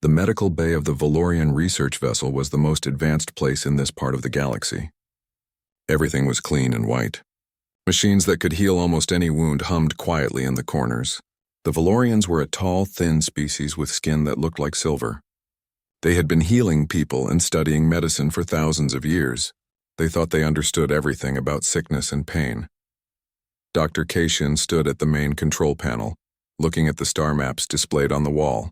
The medical bay of the Valorian research vessel was the most advanced place in this part of the galaxy. Everything was clean and white. Machines that could heal almost any wound hummed quietly in the corners. The Valorians were a tall, thin species with skin that looked like silver. They had been healing people and studying medicine for thousands of years. They thought they understood everything about sickness and pain. Dr. Cation stood at the main control panel, looking at the star maps displayed on the wall.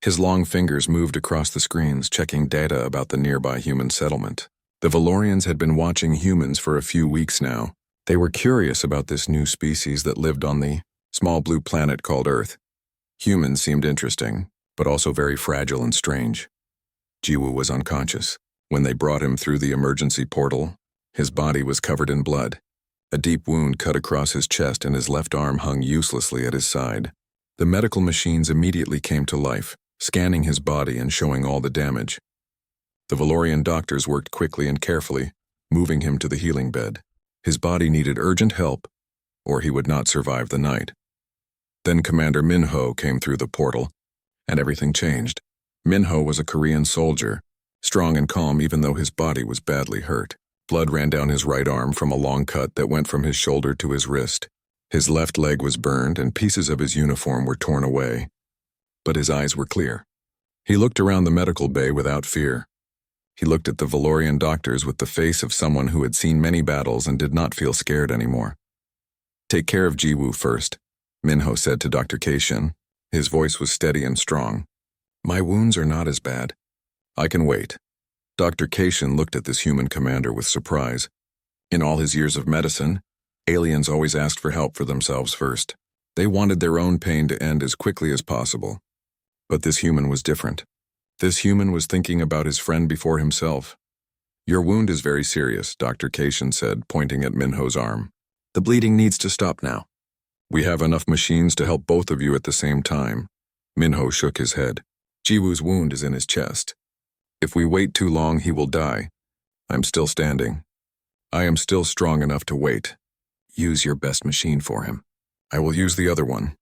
His long fingers moved across the screens, checking data about the nearby human settlement. The Valorians had been watching humans for a few weeks now. They were curious about this new species that lived on the small blue planet called Earth. Humans seemed interesting, but also very fragile and strange. Jiwoo was unconscious. When they brought him through the emergency portal, his body was covered in blood. A deep wound cut across his chest and his left arm hung uselessly at his side. The medical machines immediately came to life, scanning his body and showing all the damage. The Valorian doctors worked quickly and carefully, moving him to the healing bed. His body needed urgent help, or he would not survive the night. Then Commander Minho came through the portal, and everything changed. Minho was a Korean soldier, strong and calm even though his body was badly hurt. Blood ran down his right arm from a long cut that went from his shoulder to his wrist. His left leg was burned and pieces of his uniform were torn away. But his eyes were clear. He looked around the medical bay without fear. He looked at the Valorian doctors with the face of someone who had seen many battles and did not feel scared anymore. "Take care of Jiwoo first," Minho said to Dr. Cation. His voice was steady and strong. "My wounds are not as bad. I can wait." Dr. Cation looked at this human commander with surprise. In all his years of medicine, aliens always asked for help for themselves first. They wanted their own pain to end as quickly as possible. But this human was different. This human was thinking about his friend before himself. "Your wound is very serious," Dr. Cation said, pointing at Minho's arm. "The bleeding needs to stop now. We have enough machines to help both of you at the same time." Minho shook his head. "Jiwoo's wound is in his chest. If we wait too long, he will die. I'm still standing. I am still strong enough to wait. Use your best machine for him." "I will use the other one."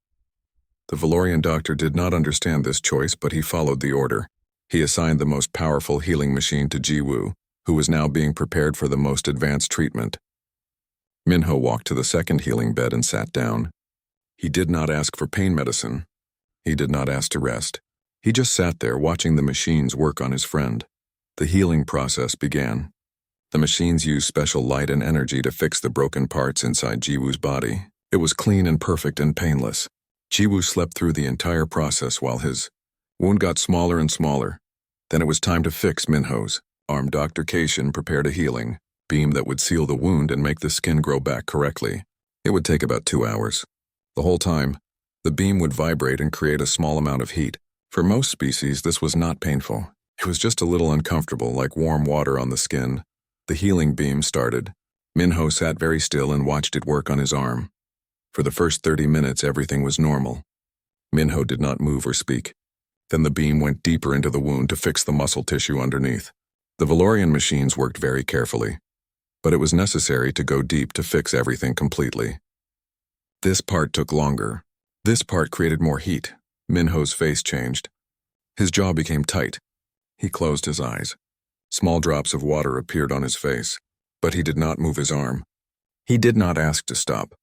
The Valorian doctor did not understand this choice, but he followed the order. He assigned the most powerful healing machine to Jiwoo, who was now being prepared for the most advanced treatment. Minho walked to the second healing bed and sat down. He did not ask for pain medicine. He did not ask to rest. He just sat there watching the machines work on his friend. The healing process began. The machines used special light and energy to fix the broken parts inside Jiwoo's body. It was clean and perfect and painless. Jiwoo slept through the entire process while his wound got smaller and smaller. Then it was time to fix Minho's arm. Dr. Cation prepared a healing beam that would seal the wound and make the skin grow back correctly. It would take about 2 hours. The whole time, the beam would vibrate and create a small amount of heat. For most species, this was not painful. It was just a little uncomfortable, like warm water on the skin. The healing beam started. Minho sat very still and watched it work on his arm. For the first 30 minutes, everything was normal. Minho did not move or speak. Then the beam went deeper into the wound to fix the muscle tissue underneath. The Valorian machines worked very carefully, but it was necessary to go deep to fix everything completely. This part took longer. This part created more heat. Minho's face changed. His jaw became tight. He closed his eyes. Small drops of water appeared on his face, but he did not move his arm. He did not ask to stop.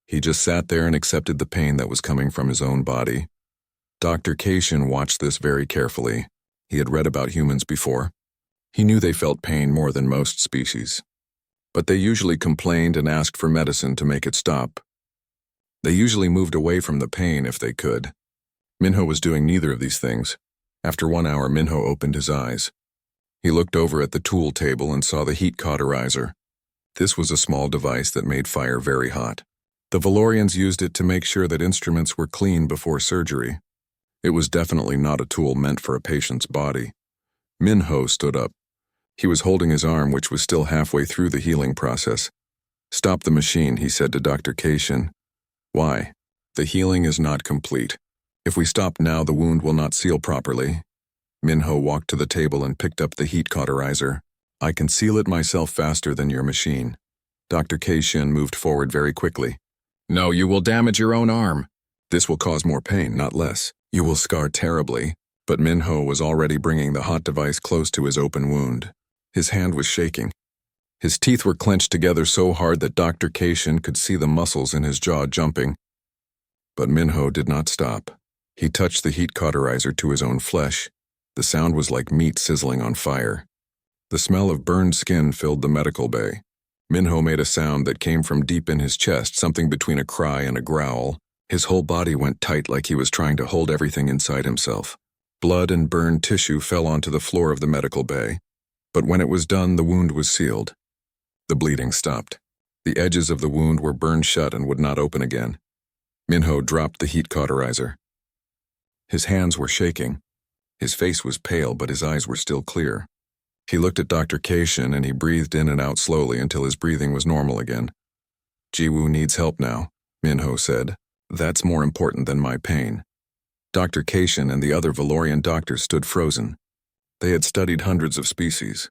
He just sat there and accepted the pain that was coming from his own body. Dr. Cation watched this very carefully. He had read about humans before. He knew they felt pain more than most species. But they usually complained and asked for medicine to make it stop. They usually moved away from the pain if they could. Minho was doing neither of these things. After 1 hour, Minho opened his eyes. He looked over at the tool table and saw the heat cauterizer. This was a small device that made fire very hot. The Valorians used it to make sure that instruments were clean before surgery. It was definitely not a tool meant for a patient's body. Minho stood up. He was holding his arm, which was still halfway through the healing process. "Stop the machine," he said to Dr. Cation. "Why? The healing is not complete. If we stop now, the wound will not seal properly." Minho walked to the table and picked up the heat cauterizer. "I can seal it myself faster than your machine." Dr. Cation moved forward very quickly. "No, you will damage your own arm. This will cause more pain, not less. You will scar terribly. But Minho was already bringing the hot device close to his open wound. His hand was shaking. His teeth were clenched together so hard that Dr. Cation could see the muscles in his jaw jumping. But Minho did not stop. He touched the heat cauterizer to his own flesh. The sound was like meat sizzling on fire. The smell of burned skin filled the medical bay. Minho made a sound that came from deep in his chest, something between a cry and a growl. His whole body went tight like he was trying to hold everything inside himself. Blood and burned tissue fell onto the floor of the medical bay. But when it was done, the wound was sealed. The bleeding stopped. The edges of the wound were burned shut and would not open again. Minho dropped the heat cauterizer. His hands were shaking. His face was pale, but his eyes were still clear. He looked at Dr. Cation and he breathed in and out slowly until his breathing was normal again. "Jiwoo needs help now," Minho said. "That's more important than my pain." Dr. Cation and the other Valorian doctors stood frozen. They had studied hundreds of species.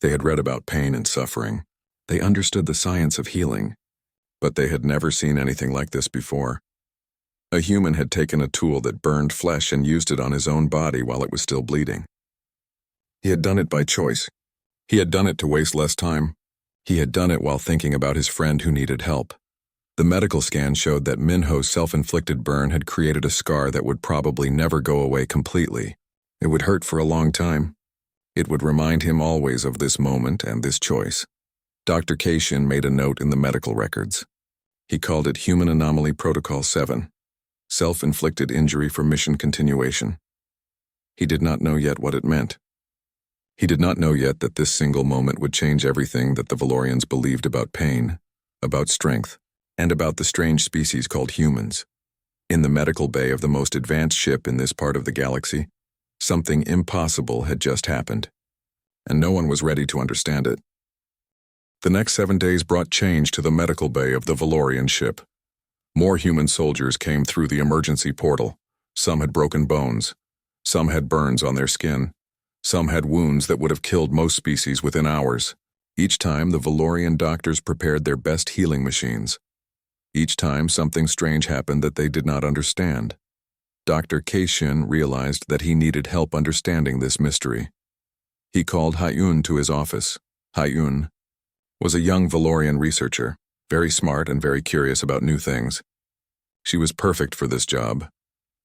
They had read about pain and suffering. They understood the science of healing. But they had never seen anything like this before. A human had taken a tool that burned flesh and used it on his own body while it was still bleeding. He had done it by choice. He had done it to waste less time. He had done it while thinking about his friend who needed help. The medical scan showed that Minho's self-inflicted burn had created a scar that would probably never go away completely. It would hurt for a long time. It would remind him always of this moment and this choice. Dr. Cation made a note in the medical records. He called it Human Anomaly Protocol 7, Self-Inflicted Injury for Mission Continuation. He did not know yet what it meant. He did not know yet that this single moment would change everything that the Valorians believed about pain, about strength, and about the strange species called humans. In the medical bay of the most advanced ship in this part of the galaxy, something impossible had just happened, and no one was ready to understand it. The next 7 days brought change to the medical bay of the Valorian ship. More human soldiers came through the emergency portal. Some had broken bones. Some had burns on their skin. Some had wounds that would have killed most species within hours. Each time, the Valorian doctors prepared their best healing machines. Each time, something strange happened that they did not understand. Dr. Cation realized that he needed help understanding this mystery. He called Hyun to his office. Hyun was a young Valorian researcher, very smart and very curious about new things. She was perfect for this job.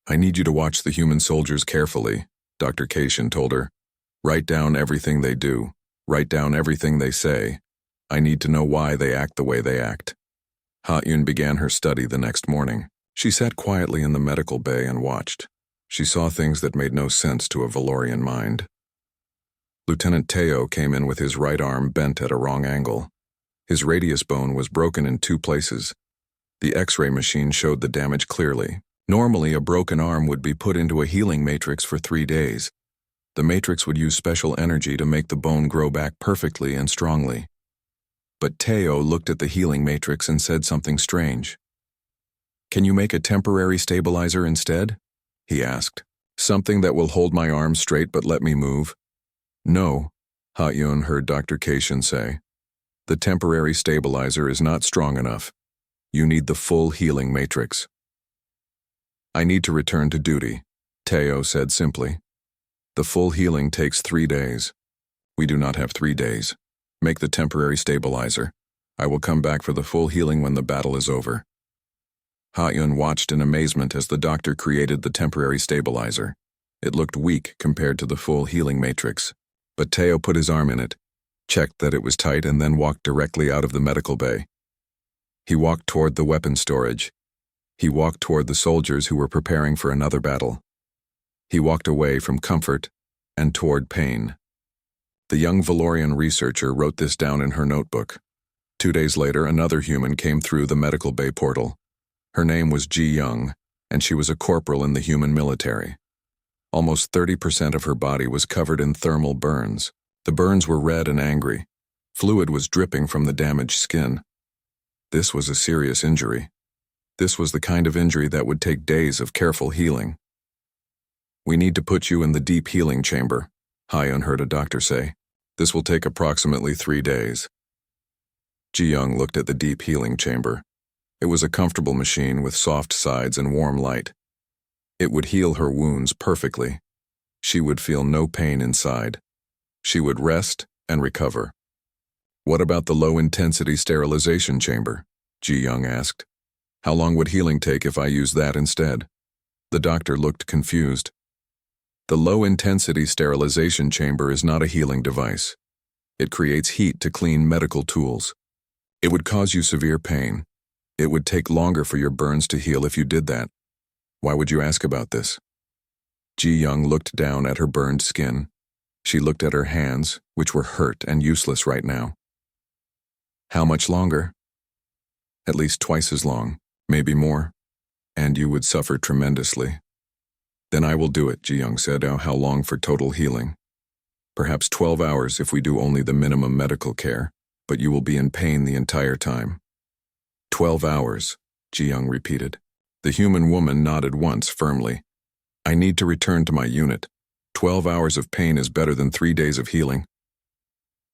"I need you to watch the human soldiers carefully," Dr. Cation told her. "Write down everything they do. Write down everything they say. I need to know why they act the way they act." Ha-Yun began her study the next morning. She sat quietly in the medical bay and watched. She saw things that made no sense to a Valorian mind. Lieutenant Teo came in with his right arm bent at a wrong angle. His radius bone was broken in 2 places. The X-ray machine showed the damage clearly. Normally, a broken arm would be put into a healing matrix for 3 days. The matrix would use special energy to make the bone grow back perfectly and strongly. But Teo looked at the healing matrix and said something strange. "Can you make a temporary stabilizer instead?" he asked. "Something that will hold my arm straight but let me move?" "No," Ha-Yun heard Dr. Cation say. "The temporary stabilizer is not strong enough. You need the full healing matrix." "I need to return to duty," Teo said simply. "The full healing takes 3 days. We do not have 3 days. Make the temporary stabilizer. I will come back for the full healing when the battle is over." Ha-Yun watched in amazement as the doctor created the temporary stabilizer. It looked weak compared to the full healing matrix. But Teo put his arm in it, checked that it was tight, and then walked directly out of the medical bay. He walked toward the weapon storage. He walked toward the soldiers who were preparing for another battle. He walked away from comfort and toward pain. The young Valorian researcher wrote this down in her notebook. 2 days later, another human came through the medical bay portal. Her name was Ji Young, and she was a corporal in the human military. Almost 30% of her body was covered in thermal burns. The burns were red and angry. Fluid was dripping from the damaged skin. This was a serious injury. This was the kind of injury that would take days of careful healing. "We need to put you in the deep healing chamber," Hyun heard a doctor say. "This will take approximately 3 days." Ji Young looked at the deep healing chamber. It was a comfortable machine with soft sides and warm light. It would heal her wounds perfectly. She would feel no pain inside. She would rest and recover. What about the low-intensity sterilization chamber? Ji Young asked. How long would healing take if I used that instead? The doctor looked confused. The low-intensity sterilization chamber is not a healing device. It creates heat to clean medical tools. It would cause you severe pain. It would take longer for your burns to heal if you did that. Why would you ask about this? Ji Young looked down at her burned skin. She looked at her hands, which were hurt and useless right now. How much longer? At least twice as long, maybe more. And you would suffer tremendously. Then I will do it, Ji Young said. How long for total healing? Perhaps 12 hours if we do only the minimum medical care, but you will be in pain the entire time. 12 hours, Ji Young repeated. The human woman nodded once firmly. I need to return to my unit. 12 hours of pain is better than 3 days of healing.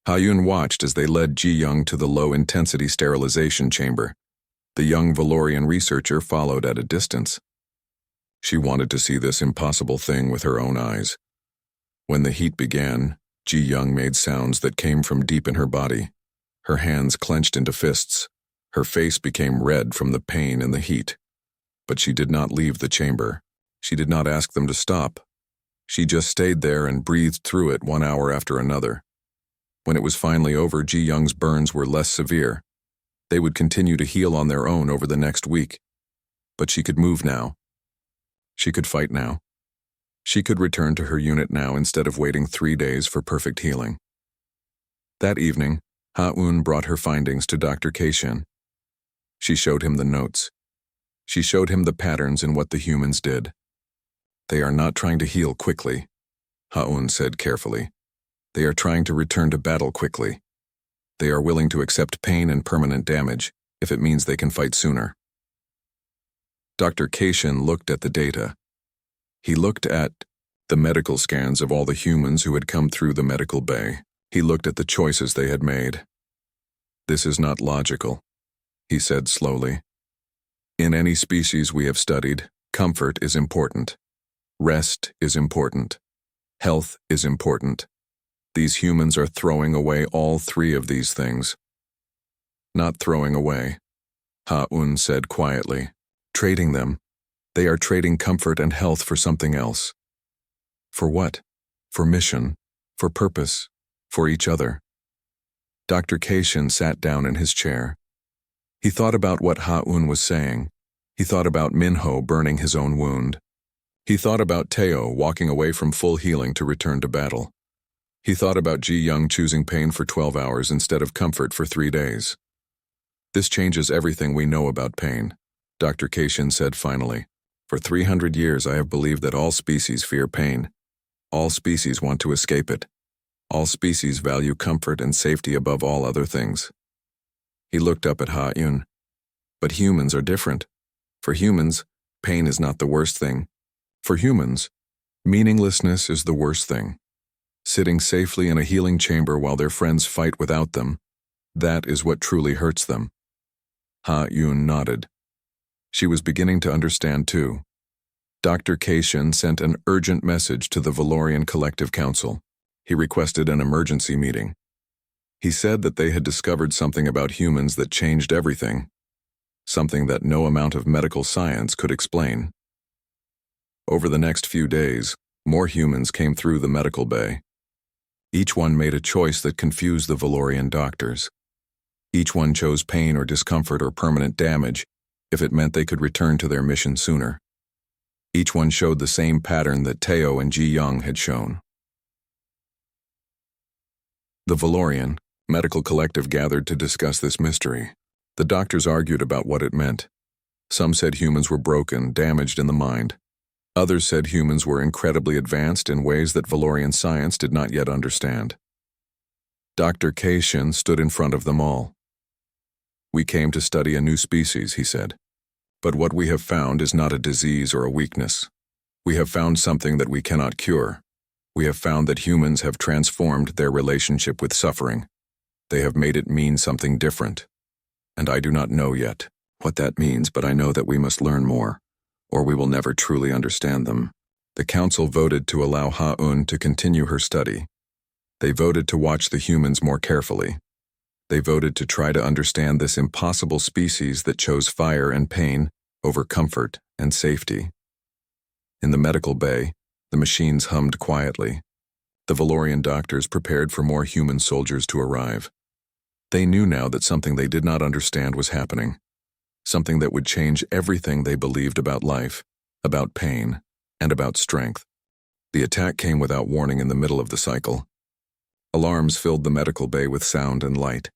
Ha-Yun watched as they led Ji Young to the low-intensity sterilization chamber. The young Valorian researcher followed at a distance. She wanted to see this impossible thing with her own eyes. When the heat began, Ji Young made sounds that came from deep in her body. Her hands clenched into fists. Her face became red from the pain and the heat. But she did not leave the chamber. She did not ask them to stop. She just stayed there and breathed through it 1 hour after another. When it was finally over, Ji Young's burns were less severe. They would continue to heal on their own over the next week. But she could move now. She could fight now. She could return to her unit now instead of waiting 3 days for perfect healing. That evening, Ha-Un brought her findings to Dr. Keishin. She showed him the notes. She showed him the patterns in what the humans did. They are not trying to heal quickly, Ha-Un said carefully. They are trying to return to battle quickly. They are willing to accept pain and permanent damage if it means they can fight sooner. Dr. Keishin looked at the data. He looked at the medical scans of all the humans who had come through the medical bay. He looked at the choices they had made. This is not logical, he said slowly. In any species we have studied, comfort is important. Rest is important. Health is important. These humans are throwing away all 3 of these things. Not throwing away, Ha-Un said quietly. Trading them. They are trading comfort and health for something else. For what? For mission, for purpose, for each other. Dr. Keishin sat down in his chair. He thought about what Ha-Un was saying. He thought about Minho burning his own wound. He thought about Teo walking away from full healing to return to battle. He thought about Ji Young choosing pain for 12 hours instead of comfort for 3 days. This changes everything we know about pain, Dr. Keishin said finally. For 300 years I have believed that all species fear pain. All species want to escape it. All species value comfort and safety above all other things. He looked up at Ha-Yun. But humans are different. For humans, pain is not the worst thing. For humans, meaninglessness is the worst thing. Sitting safely in a healing chamber while their friends fight without them, that is what truly hurts them. Ha-Yun nodded. She was beginning to understand too. Dr. Keishin sent an urgent message to the Valorian Collective Council. He requested an emergency meeting. He said that they had discovered something about humans that changed everything. Something that no amount of medical science could explain. Over the next few days, more humans came through the medical bay. Each one made a choice that confused the Valorian doctors. Each one chose pain or discomfort or permanent damage if it meant they could return to their mission sooner. Each one showed the same pattern that Teo and Ji Young had shown. The Valorian medical collective gathered to discuss this mystery. The doctors argued about what it meant. Some said humans were broken, damaged in the mind. Others said humans were incredibly advanced in ways that Valorian science did not yet understand. Dr. Keishin stood in front of them all. We came to study a new species, he said. But what we have found is not a disease or a weakness. We have found something that we cannot cure. We have found that humans have transformed their relationship with suffering. They have made it mean something different. And I do not know yet what that means, but I know that we must learn more, or we will never truly understand them. The council voted to allow Ha-Un to continue her study. They voted to watch the humans more carefully. They voted to try to understand this impossible species that chose fire and pain over comfort and safety. In the medical bay, the machines hummed quietly. The Valorian doctors prepared for more human soldiers to arrive. They knew now that something they did not understand was happening. Something that would change everything they believed about life, about pain, and about strength. The attack came without warning in the middle of the cycle. Alarms filled the medical bay with sound and light.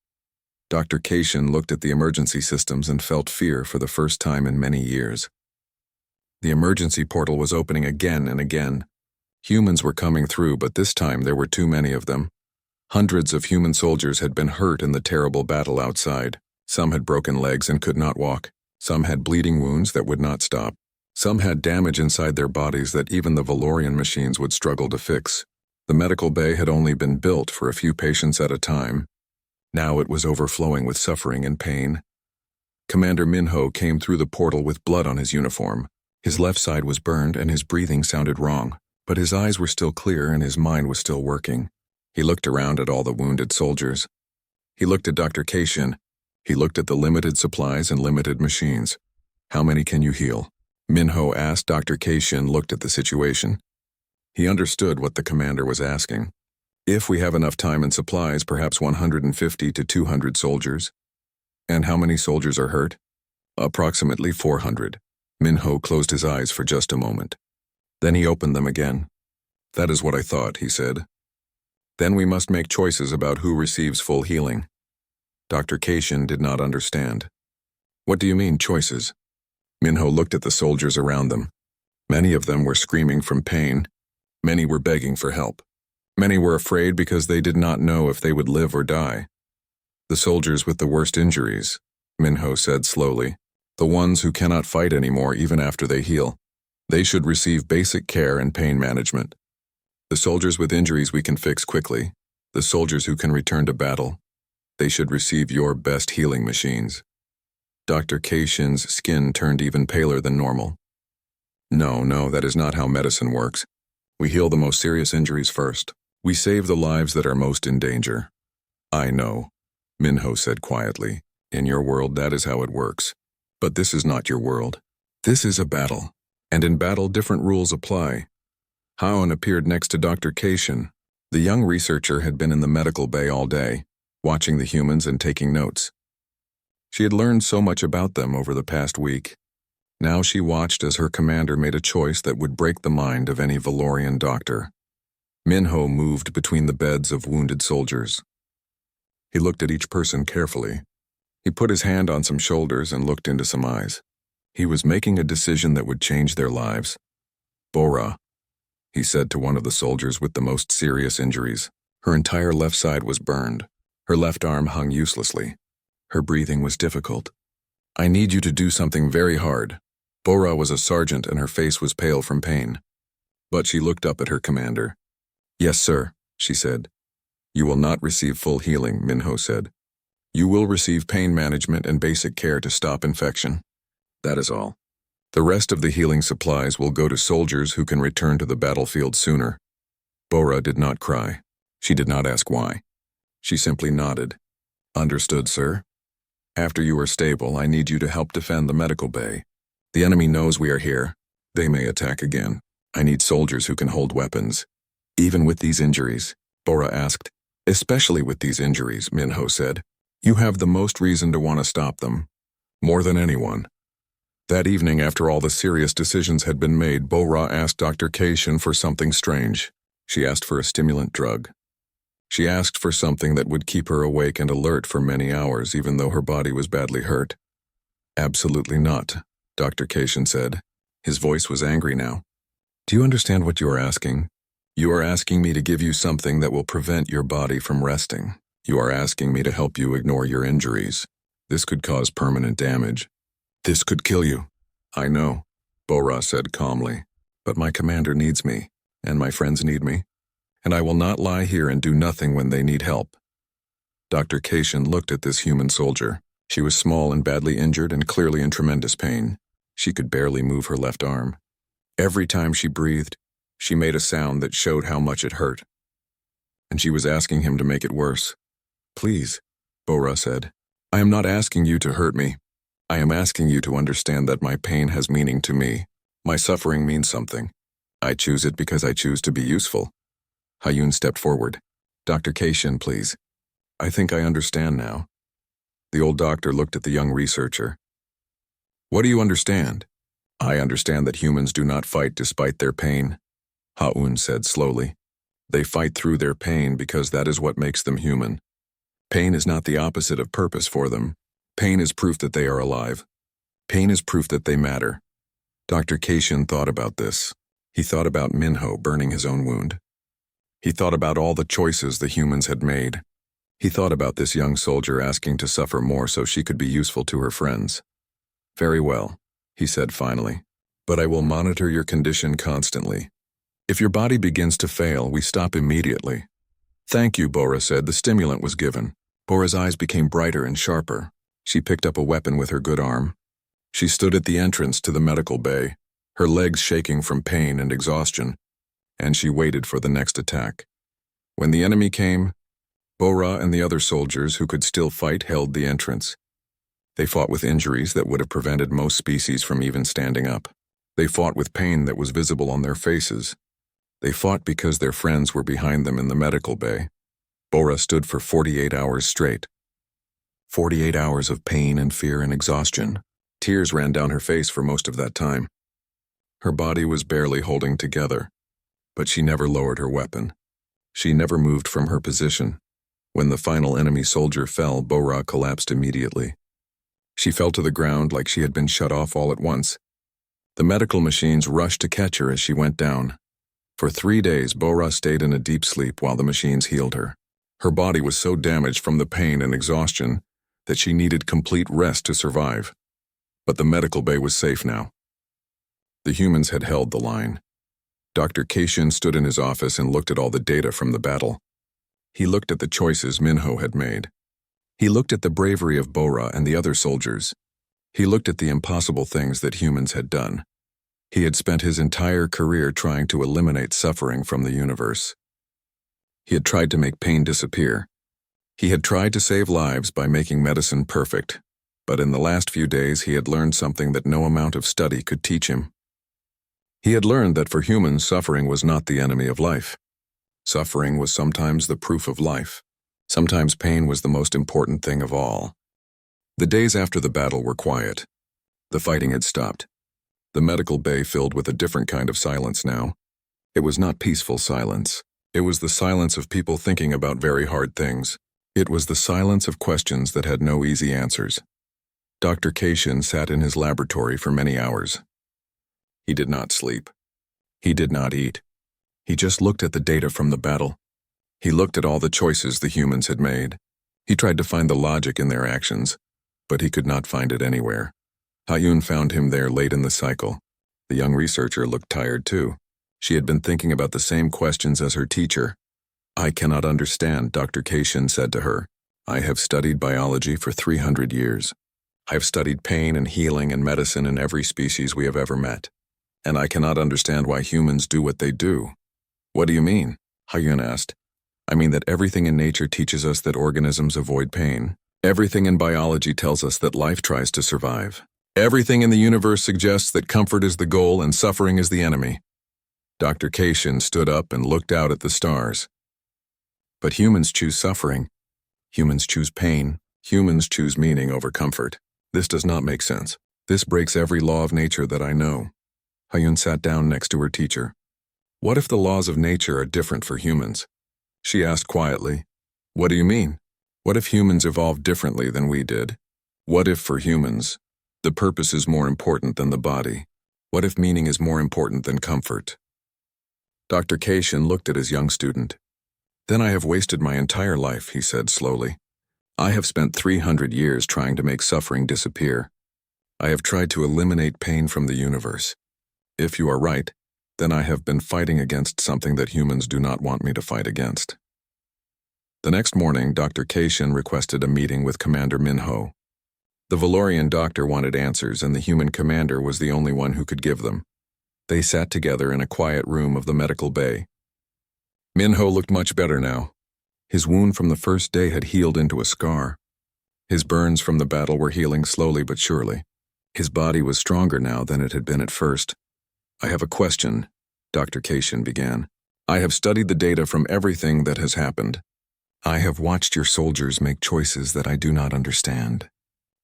Dr. Cation looked at the emergency systems and felt fear for the first time in many years. The emergency portal was opening again and again. Humans were coming through, but this time there were too many of them. Hundreds of human soldiers had been hurt in the terrible battle outside. Some had broken legs and could not walk. Some had bleeding wounds that would not stop. Some had damage inside their bodies that even the Valorian machines would struggle to fix. The medical bay had only been built for a few patients at a time. Now it was overflowing with suffering and pain. Commander Minho came through the portal with blood on his uniform. His left side was burned and his breathing sounded wrong, but his eyes were still clear and his mind was still working. He looked around at all the wounded soldiers. He looked at Dr. Cation. He looked at the limited supplies and limited machines. How many can you heal? Minho asked. Dr. Cation looked at the situation. He understood what the commander was asking. If we have enough time and supplies, perhaps 150 to 200 soldiers. And how many soldiers are hurt? Approximately 400. Minho closed his eyes for just a moment. Then he opened them again. That is what I thought, he said. Then we must make choices about who receives full healing. Dr. Cation did not understand. What do you mean, choices? Minho looked at the soldiers around them. Many of them were screaming from pain. Many were begging for help. Many were afraid because they did not know if they would live or die. The soldiers with the worst injuries, Minho said slowly, the ones who cannot fight anymore even after they heal. They should receive basic care and pain management. The soldiers with injuries we can fix quickly. The soldiers who can return to battle. They should receive your best healing machines. Dr. Cation's skin turned even paler than normal. No, that is not how medicine works. We heal the most serious injuries first. We save the lives that are most in danger. I know, Minho said quietly. In your world, that is how it works. But this is not your world. This is a battle. And in battle, different rules apply. Ha-Un appeared next to Dr. Cation. The young researcher had been in the medical bay all day, watching the humans and taking notes. She had learned so much about them over the past week. Now she watched as her commander made a choice that would break the mind of any Valorian doctor. Minho moved between the beds of wounded soldiers. He looked at each person carefully. He put his hand on some shoulders and looked into some eyes. He was making a decision that would change their lives. Bora, he said to one of the soldiers with the most serious injuries. Her entire left side was burned. Her left arm hung uselessly. Her breathing was difficult. I need you to do something very hard. Bora was a sergeant and her face was pale from pain. But she looked up at her commander. Yes, sir, she said. You will not receive full healing, Minho said. You will receive pain management and basic care to stop infection. That is all. The rest of the healing supplies will go to soldiers who can return to the battlefield sooner. Bora did not cry. She did not ask why. She simply nodded. Understood, sir. After you are stable, I need you to help defend the medical bay. The enemy knows we are here. They may attack again. I need soldiers who can hold weapons. Even with these injuries, Bora asked. Especially with these injuries, Minho said. You have the most reason to want to stop them. More than anyone. That evening, after all the serious decisions had been made, Bora asked Dr. Cation for something strange. She asked for a stimulant drug. She asked for something that would keep her awake and alert for many hours, even though her body was badly hurt. Absolutely not, Dr. Cation said. His voice was angry now. Do you understand what you are asking? You are asking me to give you something that will prevent your body from resting. You are asking me to help you ignore your injuries. This could cause permanent damage. This could kill you. I know, Bora said calmly. But my commander needs me, and my friends need me. And I will not lie here and do nothing when they need help. Dr. Cation looked at this human soldier. She was small and badly injured and clearly in tremendous pain. She could barely move her left arm. Every time she breathed, She made a sound that showed how much it hurt. And she was asking him to make it worse. Please, Bora said. I am not asking you to hurt me. I am asking you to understand that my pain has meaning to me. My suffering means something. I choose it because I choose to be useful. Hayun stepped forward. Dr. Keishin, please. I think I understand now. The old doctor looked at the young researcher. What do you understand? I understand that humans do not fight despite their pain, Hayun said slowly. They fight through their pain because that is what makes them human. Pain is not the opposite of purpose for them. Pain is proof that they are alive. Pain is proof that they matter. Dr. Keishin thought about this. He thought about Minho burning his own wound. He thought about all the choices the humans had made. He thought about this young soldier asking to suffer more so she could be useful to her friends. Very well, he said finally, but I will monitor your condition constantly. If your body begins to fail, we stop immediately. Thank you, Bora said. The stimulant was given. Bora's eyes became brighter and sharper. She picked up a weapon with her good arm. She stood at the entrance to the medical bay, her legs shaking from pain and exhaustion, and she waited for the next attack. When the enemy came, Bora and the other soldiers who could still fight held the entrance. They fought with injuries that would have prevented most species from even standing up. They fought with pain that was visible on their faces. They fought because their friends were behind them in the medical bay. Bora stood for 48 hours straight. 48 hours of pain and fear and exhaustion. Tears ran down her face for most of that time. Her body was barely holding together, but she never lowered her weapon. She never moved from her position. When the final enemy soldier fell, Bora collapsed immediately. She fell to the ground like she had been shut off all at once. The medical machines rushed to catch her as she went down. For 3 days, Bora stayed in a deep sleep while the machines healed her. Her body was so damaged from the pain and exhaustion that she needed complete rest to survive. But the medical bay was safe now. The humans had held the line. Dr. Keishin stood in his office and looked at all the data from the battle. He looked at the choices Minho had made. He looked at the bravery of Bora and the other soldiers. He looked at the impossible things that humans had done. He had spent his entire career trying to eliminate suffering from the universe. He had tried to make pain disappear. He had tried to save lives by making medicine perfect, but in the last few days he had learned something that no amount of study could teach him. He had learned that for humans, suffering was not the enemy of life. Suffering was sometimes the proof of life. Sometimes pain was the most important thing of all. The days after the battle were quiet. The fighting had stopped. The medical bay filled with a different kind of silence now. It was not peaceful silence. It was the silence of people thinking about very hard things. It was the silence of questions that had no easy answers. Dr. Keishin sat in his laboratory for many hours. He did not sleep. He did not eat. He just looked at the data from the battle. He looked at all the choices the humans had made. He tried to find the logic in their actions, but he could not find it anywhere. Hayun found him there late in the cycle. The young researcher looked tired too. She had been thinking about the same questions as her teacher. I cannot understand, Dr. Keishin said to her. I have studied biology for 300 years. I have studied pain and healing and medicine in every species we have ever met. And I cannot understand why humans do what they do. What do you mean? Hayun asked. I mean that everything in nature teaches us that organisms avoid pain. Everything in biology tells us that life tries to survive. Everything in the universe suggests that comfort is the goal and suffering is the enemy. Dr. Keishin stood up and looked out at the stars. But humans choose suffering. Humans choose pain. Humans choose meaning over comfort. This does not make sense. This breaks every law of nature that I know. Hayun sat down next to her teacher. What if the laws of nature are different for humans? She asked quietly. What do you mean? What if humans evolved differently than we did? What if, for humans, the purpose is more important than the body? What if meaning is more important than comfort? Dr. Keishin looked at his young student. Then I have wasted my entire life, he said slowly. I have spent 300 years trying to make suffering disappear. I have tried to eliminate pain from the universe. If you are right, then I have been fighting against something that humans do not want me to fight against. The next morning, Dr. Keishin requested a meeting with Commander Minho. The Valorian doctor wanted answers, and the human commander was the only one who could give them. They sat together in a quiet room of the medical bay. Minho looked much better now. His wound from the first day had healed into a scar. His burns from the battle were healing slowly but surely. His body was stronger now than it had been at first. "I have a question," Dr. Cation began. "I have studied the data from everything that has happened. I have watched your soldiers make choices that I do not understand.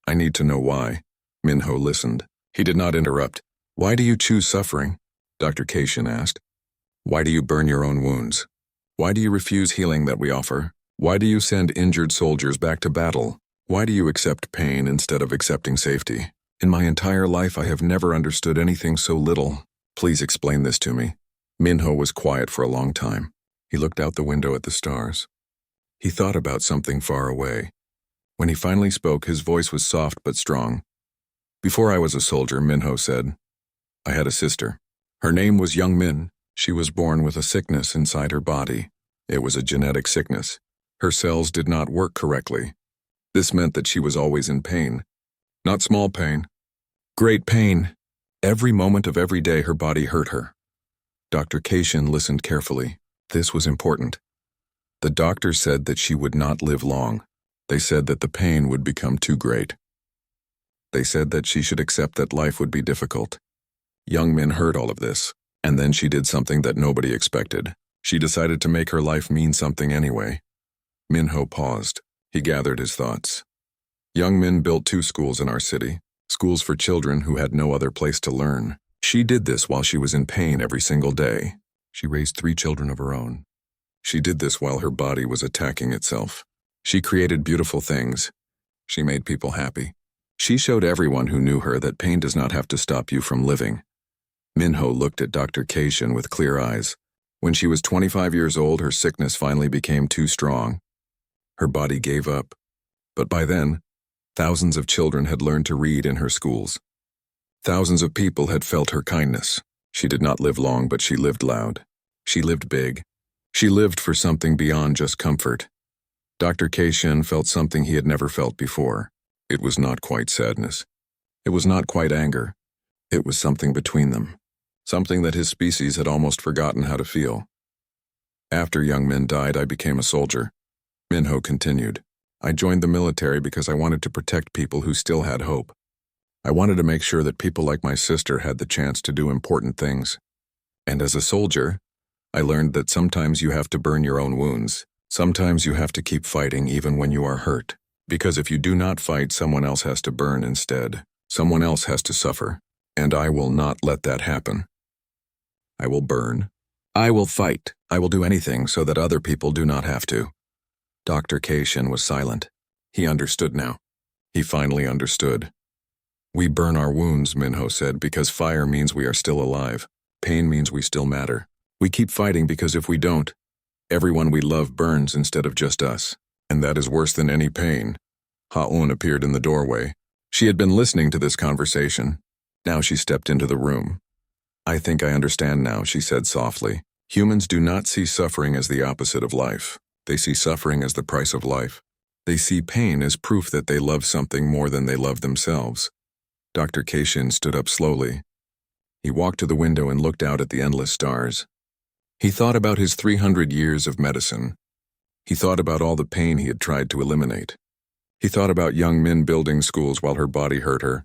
I need to know why." Minho listened. He did not interrupt. "Why do you choose suffering?" Dr. Cation asked. "Why do you burn your own wounds? Why do you refuse healing that we offer? Why do you send injured soldiers back to battle? Why do you accept pain instead of accepting safety? In my entire life, I have never understood anything so little. Please explain this to me." Minho was quiet for a long time. He looked out the window at the stars. He thought about something far away. When he finally spoke, his voice was soft but strong. "Before I was a soldier," Minho said, "I had a sister. Her name was Young Min. She was born with a sickness inside her body. It was a genetic sickness. Her cells did not work correctly. This meant that she was always in pain. Not small pain. Great pain. Every moment of every day her body hurt her." Dr. Cation listened carefully. This was important. The doctors said that she would not live long. They said that the pain would become too great. They said that she should accept that life would be difficult. Young Min heard all of this, and then she did something that nobody expected. She decided to make her life mean something anyway. Minho paused. He gathered his thoughts. Young Min built 2 schools in our city, schools for children who had no other place to learn. She did this while she was in pain every single day. She raised 3 children of her own. She did this while her body was attacking itself. She created beautiful things. She made people happy. She showed everyone who knew her that pain does not have to stop you from living. Minho looked at Dr. Cation with clear eyes. When she was 25 years old, her sickness finally became too strong. Her body gave up. But by then, thousands of children had learned to read in her schools. Thousands of people had felt her kindness. She did not live long, but she lived loud. She lived big. She lived for something beyond just comfort. Dr. Cation felt something he had never felt before. It was not quite sadness. It was not quite anger. It was something between them. Something that his species had almost forgotten how to feel. "After Young Min died, I became a soldier." Minho continued. "I joined the military because I wanted to protect people who still had hope. I wanted to make sure that people like my sister had the chance to do important things. And as a soldier, I learned that sometimes you have to burn your own wounds. Sometimes you have to keep fighting even when you are hurt. Because if you do not fight, someone else has to burn instead. Someone else has to suffer. And I will not let that happen. I will burn. I will fight. I will do anything so that other people do not have to." Dr. Cation was silent. He understood now. He finally understood. "We burn our wounds," Minho said, "because fire means we are still alive. Pain means we still matter. We keep fighting because if we don't, everyone we love burns instead of just us. And that is worse than any pain." Ha-Un appeared in the doorway. She had been listening to this conversation. Now she stepped into the room. "I think I understand now," she said softly. "Humans do not see suffering as the opposite of life. They see suffering as the price of life. They see pain as proof that they love something more than they love themselves." Dr. Cation stood up slowly. He walked to the window and looked out at the endless stars. He thought about his 300 years of medicine. He thought about all the pain he had tried to eliminate. He thought about Young Min building schools while her body hurt her.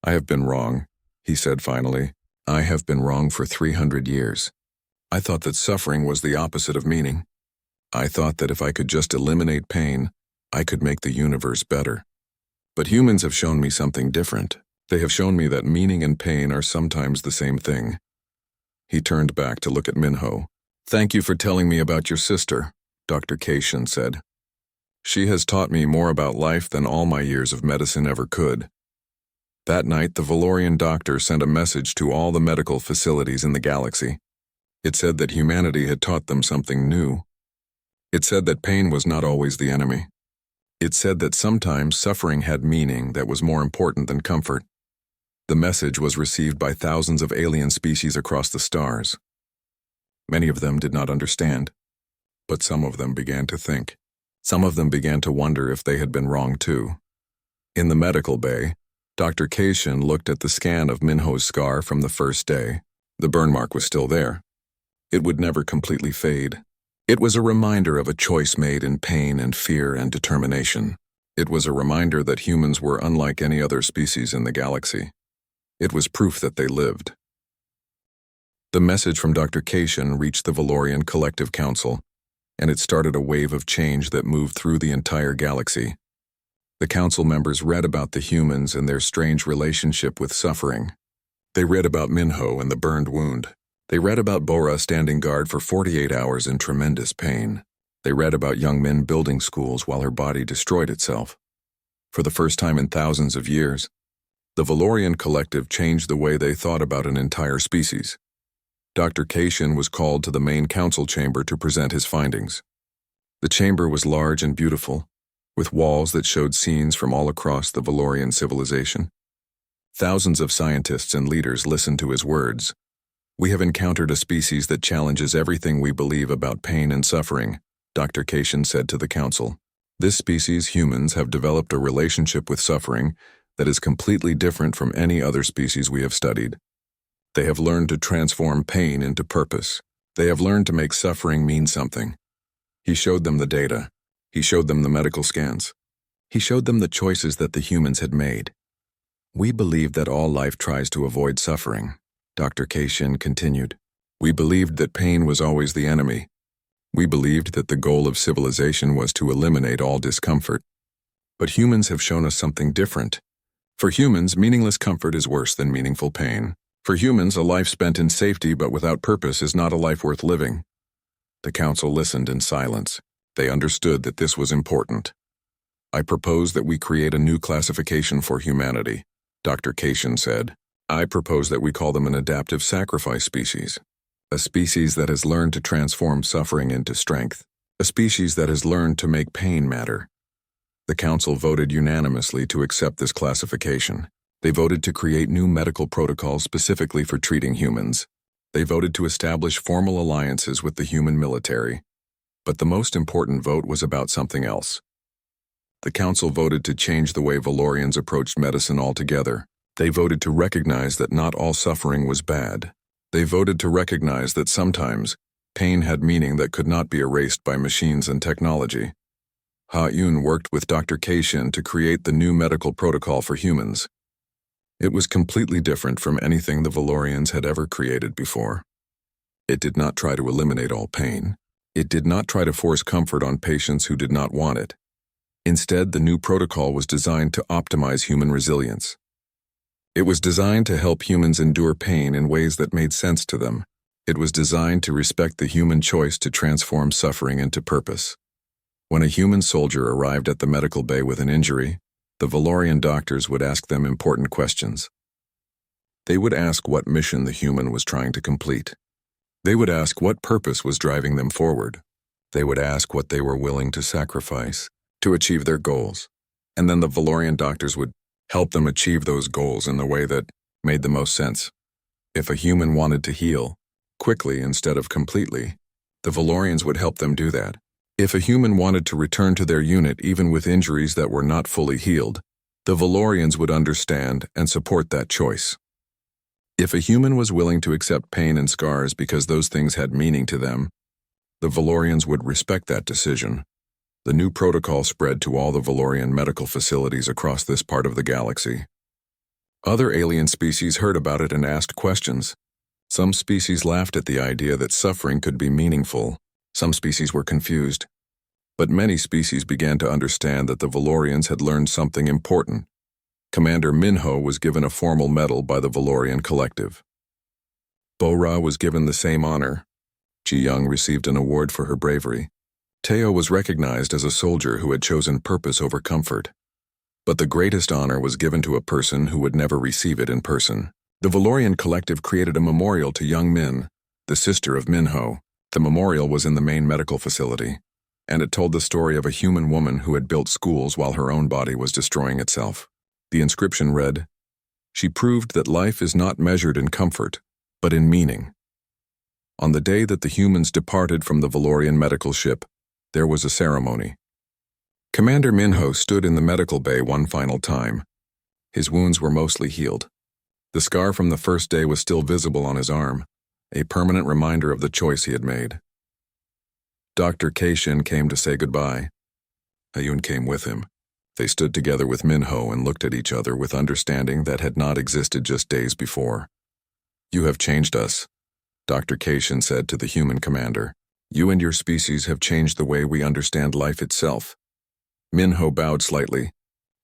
"I have been wrong," he said finally. "I have been wrong for 300 years. I thought that suffering was the opposite of meaning. I thought that if I could just eliminate pain, I could make the universe better. But humans have shown me something different. They have shown me that meaning and pain are sometimes the same thing." He turned back to look at Minho. "Thank you for telling me about your sister," Dr. Cation said. "She has taught me more about life than all my years of medicine ever could." That night, the Valorian doctor sent a message to all the medical facilities in the galaxy. It said that humanity had taught them something new. It said that pain was not always the enemy. It said that sometimes suffering had meaning that was more important than comfort. The message was received by thousands of alien species across the stars. Many of them did not understand, but some of them began to think. Some of them began to wonder if they had been wrong too. In the medical bay, Dr. Cation looked at the scan of Minho's scar from the first day. The burn mark was still there. It would never completely fade. It was a reminder of a choice made in pain and fear and determination. It was a reminder that humans were unlike any other species in the galaxy. It was proof that they lived. The message from Dr. Cation reached the Valorian Collective Council, and it started a wave of change that moved through the entire galaxy. The council members read about the humans and their strange relationship with suffering. They read about Minho and the burned wound. They read about Bora standing guard for 48 hours in tremendous pain. They read about young Min building schools while her body destroyed itself. For the first time in thousands of years, the Valorian Collective changed the way they thought about an entire species. Dr. Cation was called to the main council chamber to present his findings. The chamber was large and beautiful, with walls that showed scenes from all across the Valorian civilization. Thousands of scientists and leaders listened to his words. "We have encountered a species that challenges everything we believe about pain and suffering," Dr. Cation said to the council. "This species, humans, have developed a relationship with suffering that is completely different from any other species we have studied. They have learned to transform pain into purpose. They have learned to make suffering mean something." He showed them the data. He showed them the medical scans. He showed them the choices that the humans had made. "We believe that all life tries to avoid suffering," Dr. Cation continued. "We believed that pain was always the enemy. We believed that the goal of civilization was to eliminate all discomfort. But humans have shown us something different. For humans, meaningless comfort is worse than meaningful pain. For humans, a life spent in safety but without purpose is not a life worth living." The council listened in silence. They understood that this was important. "I propose that we create a new classification for humanity," Dr. Cation said. "I propose that we call them an adaptive sacrifice species. A species that has learned to transform suffering into strength. A species that has learned to make pain matter." The council voted unanimously to accept this classification. They voted to create new medical protocols specifically for treating humans. They voted to establish formal alliances with the human military. But the most important vote was about something else. The council voted to change the way Valorians approached medicine altogether. They voted to recognize that not all suffering was bad. They voted to recognize that sometimes pain had meaning that could not be erased by machines and technology. Ha-Yun worked with Dr. Cation to create the new medical protocol for humans. It was completely different from anything the Valorians had ever created before. It did not try to eliminate all pain. It did not try to force comfort on patients who did not want it. Instead, the new protocol was designed to optimize human resilience. It was designed to help humans endure pain in ways that made sense to them. It was designed to respect the human choice to transform suffering into purpose. When a human soldier arrived at the medical bay with an injury, the Valorian doctors would ask them important questions. They would ask what mission the human was trying to complete. They would ask what purpose was driving them forward. They would ask what they were willing to sacrifice to achieve their goals. And then the Valorian doctors would help them achieve those goals in the way that made the most sense. If a human wanted to heal, quickly instead of completely, the Valorians would help them do that. If a human wanted to return to their unit even with injuries that were not fully healed, the Valorians would understand and support that choice. If a human was willing to accept pain and scars because those things had meaning to them, the Valorians would respect that decision. The new protocol spread to all the Valorian medical facilities across this part of the galaxy. Other alien species heard about it and asked questions. Some species laughed at the idea that suffering could be meaningful. Some species were confused. But many species began to understand that the Valorians had learned something important. Commander Minho was given a formal medal by the Valorian Collective. Bora was given the same honor. Ji-Young received an award for her bravery. Teo was recognized as a soldier who had chosen purpose over comfort. But the greatest honor was given to a person who would never receive it in person. The Valorian Collective created a memorial to young Min, the sister of Minho. The memorial was in the main medical facility, and it told the story of a human woman who had built schools while her own body was destroying itself. The inscription read, "She proved that life is not measured in comfort, but in meaning." On the day that the humans departed from the Valorian medical ship, there was a ceremony. Commander Minho stood in the medical bay one final time. His wounds were mostly healed. The scar from the first day was still visible on his arm, a permanent reminder of the choice he had made. Dr. Keishin came to say goodbye. Hayun came with him. They stood together with Minho and looked at each other with understanding that had not existed just days before. "You have changed us," Dr. Keishin said to the human commander. "You and your species have changed the way we understand life itself." Minho bowed slightly.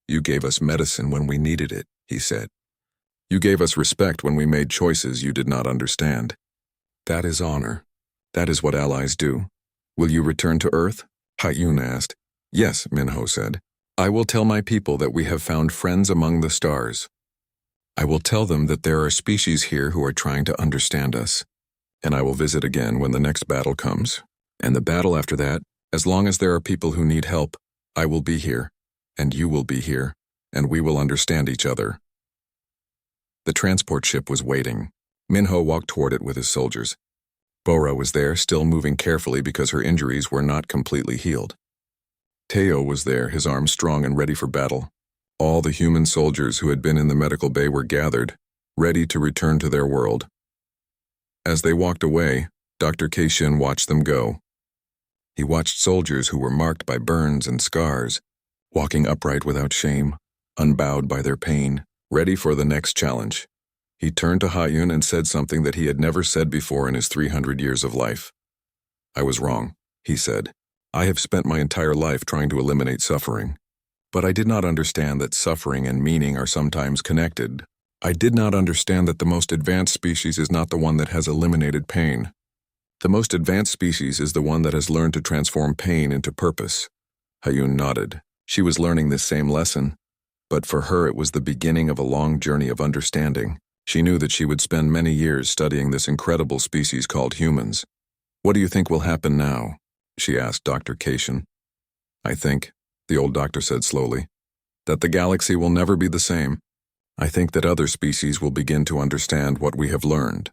"You gave us medicine when we needed it," he said. "You gave us respect when we made choices you did not understand. That is honor. That is what allies do. Will you return to Earth?" Hayun asked. "Yes," Minho said. "I will tell my people that we have found friends among the stars. I will tell them that there are species here who are trying to understand us. And I will visit again when the next battle comes. And the battle after that, as long as there are people who need help, I will be here, and you will be here, and we will understand each other." The transport ship was waiting. Minho walked toward it with his soldiers. Bora was there, still moving carefully because her injuries were not completely healed. Teo was there, his arms strong and ready for battle. All the human soldiers who had been in the medical bay were gathered, ready to return to their world. As they walked away, Dr. Keishin watched them go. He watched soldiers who were marked by burns and scars, walking upright without shame, unbowed by their pain, ready for the next challenge. He turned to Hayun and said something that he had never said before in his 300 years of life. "I was wrong," he said. "I have spent my entire life trying to eliminate suffering. But I did not understand that suffering and meaning are sometimes connected. I did not understand that the most advanced species is not the one that has eliminated pain. The most advanced species is the one that has learned to transform pain into purpose." Hayun nodded. She was learning this same lesson, but for her it was the beginning of a long journey of understanding. She knew that she would spend many years studying this incredible species called humans. "What do you think will happen now?" she asked Dr. Keishin. "I think," the old doctor said slowly, "that the galaxy will never be the same. I think that other species will begin to understand what we have learned.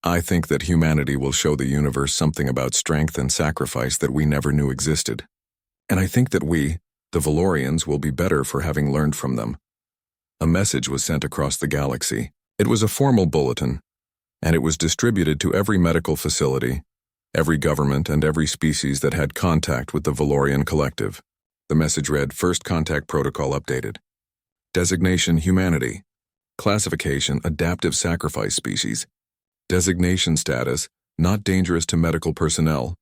I think that humanity will show the universe something about strength and sacrifice that we never knew existed. And I think that we, the Valorians, will be better for having learned from them." A message was sent across the galaxy. It was a formal bulletin, and it was distributed to every medical facility, every government, and every species that had contact with the Valorian collective. The message read, "First contact protocol updated. Designation humanity. Classification adaptive sacrifice species. Designation status not dangerous to medical personnel,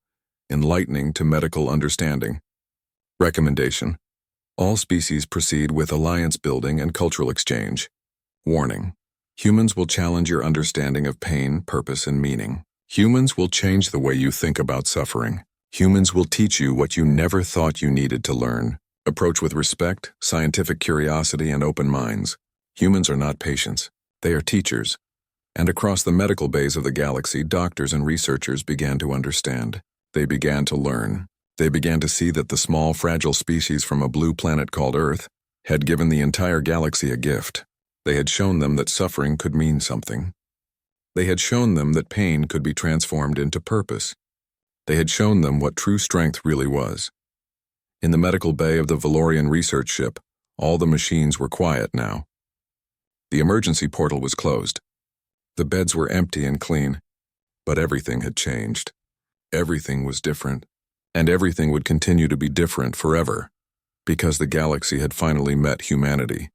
enlightening to medical understanding. Recommendation: all species proceed with alliance building and cultural exchange. Warning: humans will challenge your understanding of pain, purpose, and meaning. Humans will change the way you think about suffering. Humans will teach you what you never thought you needed to learn. Approach with respect, scientific curiosity, and open minds. Humans are not patients. They are teachers." And across the medical bays of the galaxy, doctors and researchers began to understand. They began to learn. They began to see that the small, fragile species from a blue planet called Earth had given the entire galaxy a gift. They had shown them that suffering could mean something. They had shown them that pain could be transformed into purpose. They had shown them what true strength really was. In the medical bay of the Valorian research ship, all the machines were quiet now. The emergency portal was closed. The beds were empty and clean, but everything had changed. Everything was different, and everything would continue to be different forever, because the galaxy had finally met humanity.